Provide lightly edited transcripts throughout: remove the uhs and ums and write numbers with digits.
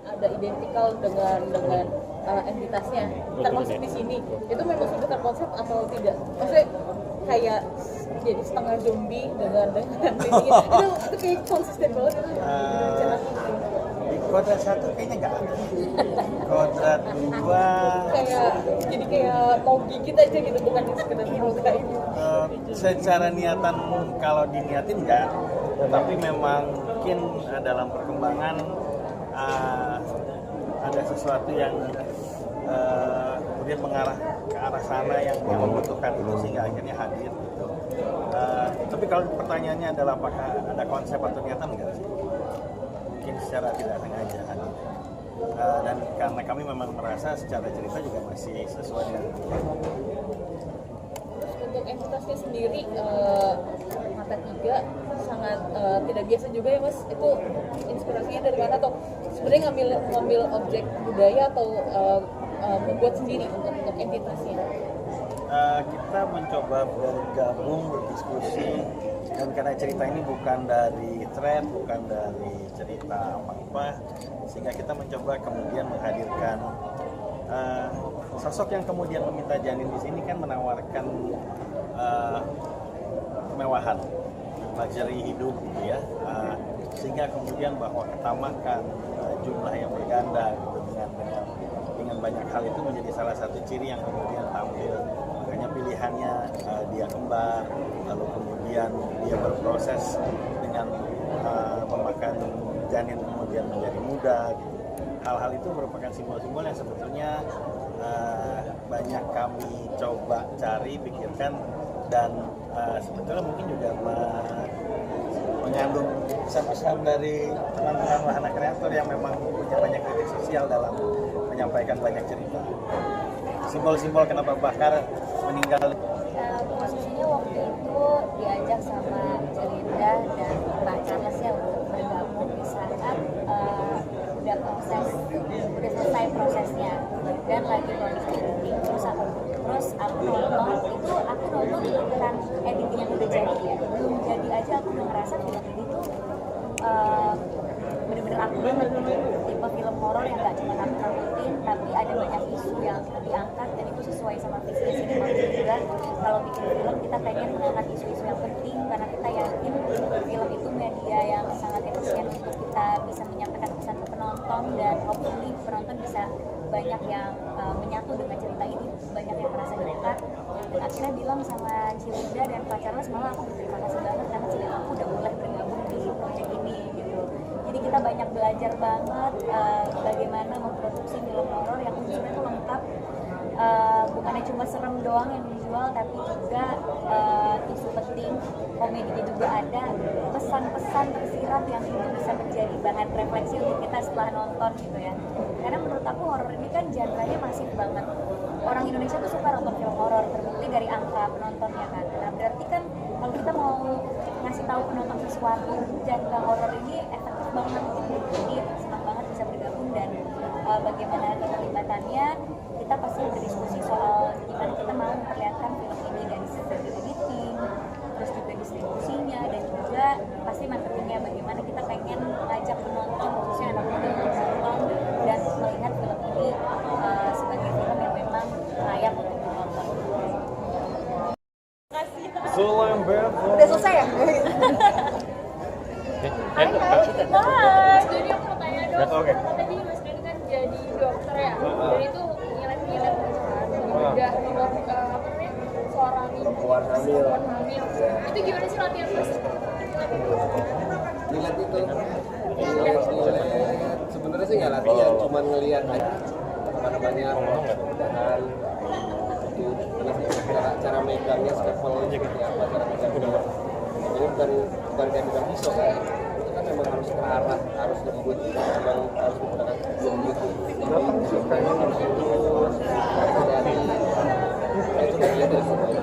ada identikal dengan entitasnya termasuk di sini, itu memang sudah terkonsep atau tidak? Maksudnya kayak jadi setengah zombie dengan ini itu kayak konsisten banget itu rencana di Kodrat 1 kayaknya nggak ada. Kodrat 2 kayak jadi kayak mau gigit aja gitu, bukan sekedar melukai. Secara niatan kalau diniatin enggak, tetapi memang mungkin dalam perkembangan ada sesuatu yang kemudian mengarah ke arah sana yang membutuhkan itu sehingga akhirnya hadir gitu. Tapi kalau pertanyaannya adalah apakah ada konsep atau niatan, enggak sih? Mungkin secara tidak sengaja hadir. Dan karena kami memang merasa secara cerita juga masih sesuai dengan untuk entitasnya sendiri, Mata Tiga sangat tidak biasa juga ya Mas. Itu inspirasinya dari mana, atau sebenarnya ngambil objek budaya atau membuat sendiri untuk entitasnya? Kita mencoba bergabung, berdiskusi, dan karena cerita ini bukan dari thread, bukan dari cerita apa-apa, sehingga kita mencoba kemudian menghadirkan sosok yang kemudian meminta janin di sini kan menawarkan kemewahan, luxury hidup gitu ya, sehingga kemudian bahwa ketamakan, jumlah yang berganda gitu, dengan banyak hal itu menjadi salah satu ciri yang kemudian tampil. Makanya pilihannya dia kembar, lalu kemudian dia berproses dengan memakan janin kemudian menjadi muda gitu. Hal-hal itu merupakan simbol-simbol yang sebetulnya banyak kami coba cari, pikirkan, dan sebetulnya mungkin juga mengandung pesan-pesan dari teman-teman wahana kreator yang memang punya banyak kritik sosial dalam menyampaikan banyak cerita. Simbol-simbol kenapa Bakar meninggal. Posisinya waktu itu diajak sama Celinda dan Pak Charles ya untuk bergabung di saat udah selesai prosesnya dan lagi proses editing. Terus aku nonton bukan editing yang udah jadi ya, belum jadi aja aku udah ngerasa film ini tuh bener-bener aku banget gitu. Tipe film horor yang gak cuma nakut-nakutin, tapi ada banyak isu yang diangkat dan itu sesuai sama visi sinema juga. Kalau bikin film kita pengen mengangkat isu-isu yang penting karena kita yakin film itu media yang sangat efisien untuk kita bisa menyampaikan pesan ke penonton, dan hopefully penonton bisa banyak yang menyatu dengan cerita ini, banyak yang merasa dekat. Dan akhirnya bilang sama Cilinda dan Pak Charles, malah aku berterima kasih banget karena Cilinda aku udah mulai bergabung di proyek ini gitu. Jadi kita banyak belajar banget bagaimana memproduksi film horor yang unsurnya tuh lengkap, bukannya cuma serem doang yang dijual, tapi juga isu penting, komedinya juga ada, pesan-pesan tersirat yang itu bisa menjadi bahan refleksi untuk kita setelah nonton gitu ya. Karena menurut aku horor ini kan genre-nya masif banget. Orang Indonesia tuh suka nonton film horor, terbukti dari angka penontonnya kan. Nah berarti kan kalau kita mau ngasih tahu penonton sesuatu, genre horor ini efektif banget gitu. Jadi senang banget bisa bergabung, dan bagaimana keterlibatannya kita pasti berdiskusi soal gimana kita mau memperlihatkan film ini dari segi editing, terus juga distribusinya, dan juga pasti marketingnya, bagaimana kita pengen ngajak penonton khususnya anak muda untuk nonton dan melihat film ini sebagai film yang memang layak untuk ditonton. Udah selesai ya? Hai, jadi aku mau tanya dong, tadi Mas Denny kan jadi dokter ya, dan itu nyilet-nyilet udah nomor seorang perempuan hamil. Itu gimana sih latihan Mas? Nyilet itu, nyilet sebenarnya sih nggak latihan, cuma ngelihat aja apa namanya, mudah-mudahan itu cara megangnya, scaffoldnya seperti apa, cara megangnya. Jadi bukan kayak megang pisau kan, itu kan memang harus ke arah, harus lembut, memang harus menggunakan lembut. Jadi harus lurus, dari itu bagian dari semuanya.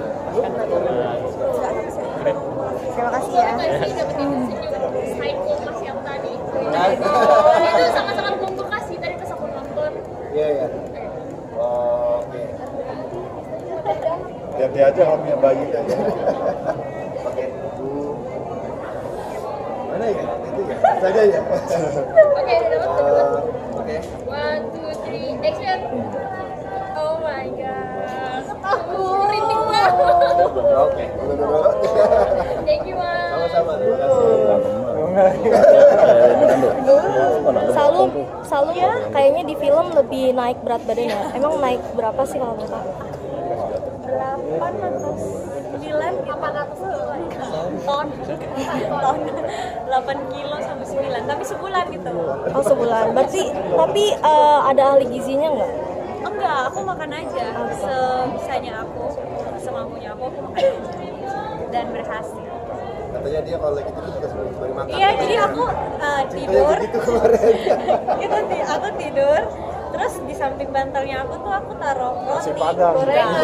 Terima kasih ya. Saya dapetin senyum psycho Mas yang tadi. Itu sangat-sangat membekas sih tadi pas aku nonton. Iya ya. Oke. Hati-hati aja kalau punya bayi aja. Pakai buku. Mana ya? Itu ya. Saja ya. Oke, udah dapat. Oke. 1, 2, 3, action. Oh my god. Aku merinding banget. Oke. Thank you, Mas. Sama-sama. Terima kasih. Salum ya kayaknya di film lebih naik berat badannya. Emang naik berapa sih kalau boleh tahu? 8 atau 9 ton 8 kilo sampai 9 tapi sebulan gitu. Oh sebulan. Berarti tapi ada ahli gizinya nggak? Enggak, aku makan aja sebisanya aku, semampunya aku makan aja dan berhasil. Katanya dia kalau lagi tidur juga sembari makan. Iya, jadi aku tidur. Gitu kemarin. Aku tidur. Terus di samping bantalnya aku taruh roti gorengan.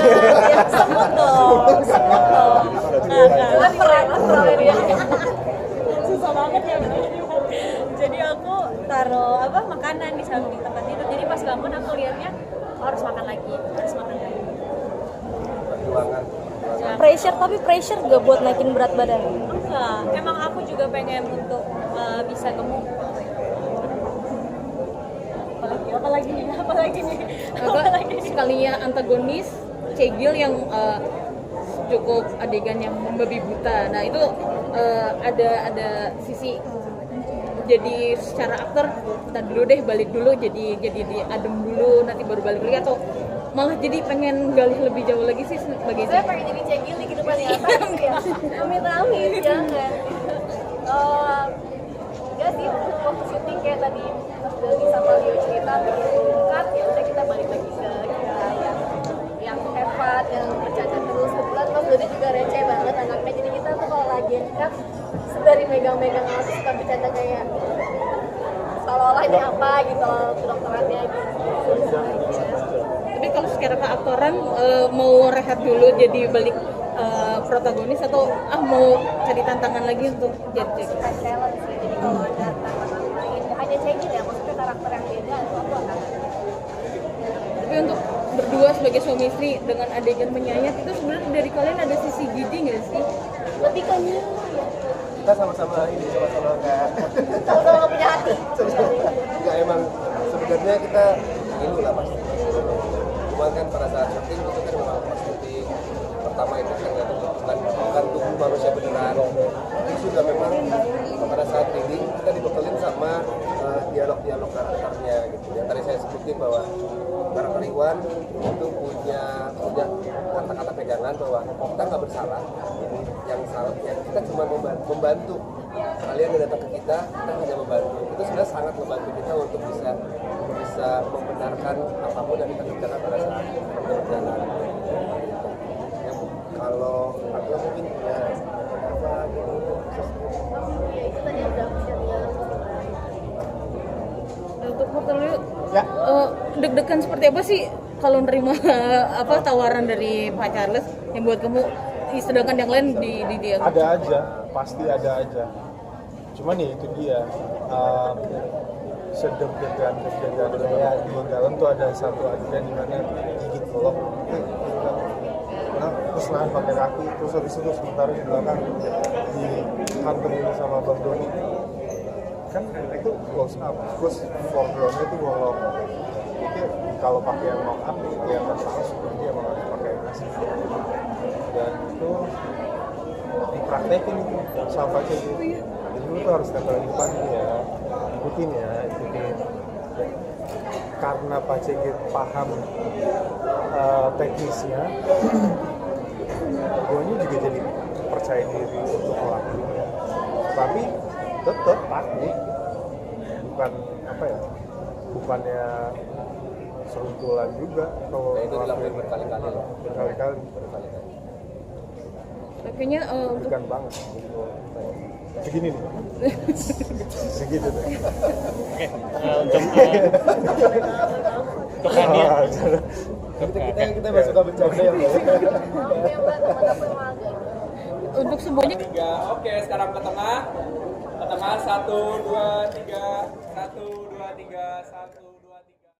Ya, semut dong. Susah banget ya. Jadi aku taruh makanan di samping tempat tidur. Jadi pas bangun aku lihatnya harus makan lagi. Perjuangan. Pressure gak buat naikin berat badan? Enggak, emang aku juga pengen untuk bisa gemuk. Apalagi nih? Sekalinya antagonis Cegil yang cukup adegan yang membabi buta. Nah itu ada sisi jadi secara aktor ntar dulu deh balik dulu jadi diadem dulu nanti baru balik lagi atau malah jadi pengen gali lebih jauh lagi sih sebagai Saya pengen jadi Cegil di kehidupan nyata gitu ya. Amit-amit, jangan. Enggak sih, waktu syuting kayak tadi Mas Dali sama Leo cerita dekat, ya udah kita balik lagi ke kita yang hebat, yang bercanda terus. Kebetulan Mas Dali juga receh banget anaknya, jadi kita tuh kalau lagi dekat dari megang-megang alat suka bercanda kayak seolah-olah ini apa gitu, kedokterannya gitu. tapi kalau secara keaktoran mau rehat dulu jadi balik protagonis atau mau cari tantangan lagi untuk jadi Suka challenge sih, jadi kalau ada tantangan lain hanya Cegil ya, maksudnya karakter yang beda itu aku akan. tapi untuk berdua sebagai suami istri dengan adegan menyayat itu sebenarnya dari kalian ada sisi gidi nggak sih? Lebih ke new ya. Kita sama-sama kayak Sama-sama punya hati. enggak emang sebenarnya kita ini lah pasti. Cuma kan pada saat syuting itu kan memang pas syuting pertama itu kan bukan tubuh manusia beneran. Itu sudah memang pada saat reading kita dibekelin sama dialog-dialog karakternya gitu. Yang tadi saya sebutin bahwa karakter Iwan itu punya kata-kata pegangan bahwa kita nggak bersalah, yang salah ya kita cuma membantu. Kalian yang datang ke kita hanya membantu. Itu sebenarnya sangat membantu kita untuk bisa membenarkan apapun yang kita kerjakan pada saat kita berjalan. Ya, kalau aku mungkin ya apa gitu. Ya itu tadi udah bisa dia. Untuk Portalio deg-degan seperti apa sih kalau nerima tawaran dari Pak Charles yang buat kamu sedangkan yang lain di dia? Ada aja, pasti ada aja. Cuman ya itu dia sedeg-degan kayak di dalam tuh ada satu adegan di mana gigit kolok, terus nahan pakai kaki, terus habis itu sementara di belakang dihantam sama Bang Doni. Kan itu close up, terus foregroundnya itu bolong. Mungkin kalau pakai yang mock up ya kan salah seperti dia malah pakai nasi. Dan itu dipraktekin itu sama aja gitu. Jadi lu tuh harus tempel di depan ya, ikutin. Karena Pak Cegit paham teknisnya, guanya juga jadi percaya diri untuk melakukannya. Tapi tetap taktik, bukannya seruntulan juga kalau Itu dilakukan berkali-kali loh. berkali-kali. Kayaknya untuk Bukan banget gitu. Segini nih. Segitu deh. Untuk Ania. Kita masuk ke bercanda ya. untuk semuanya Oke, sekarang ke tengah. Ke tengah 1 2 3 1 2 3 1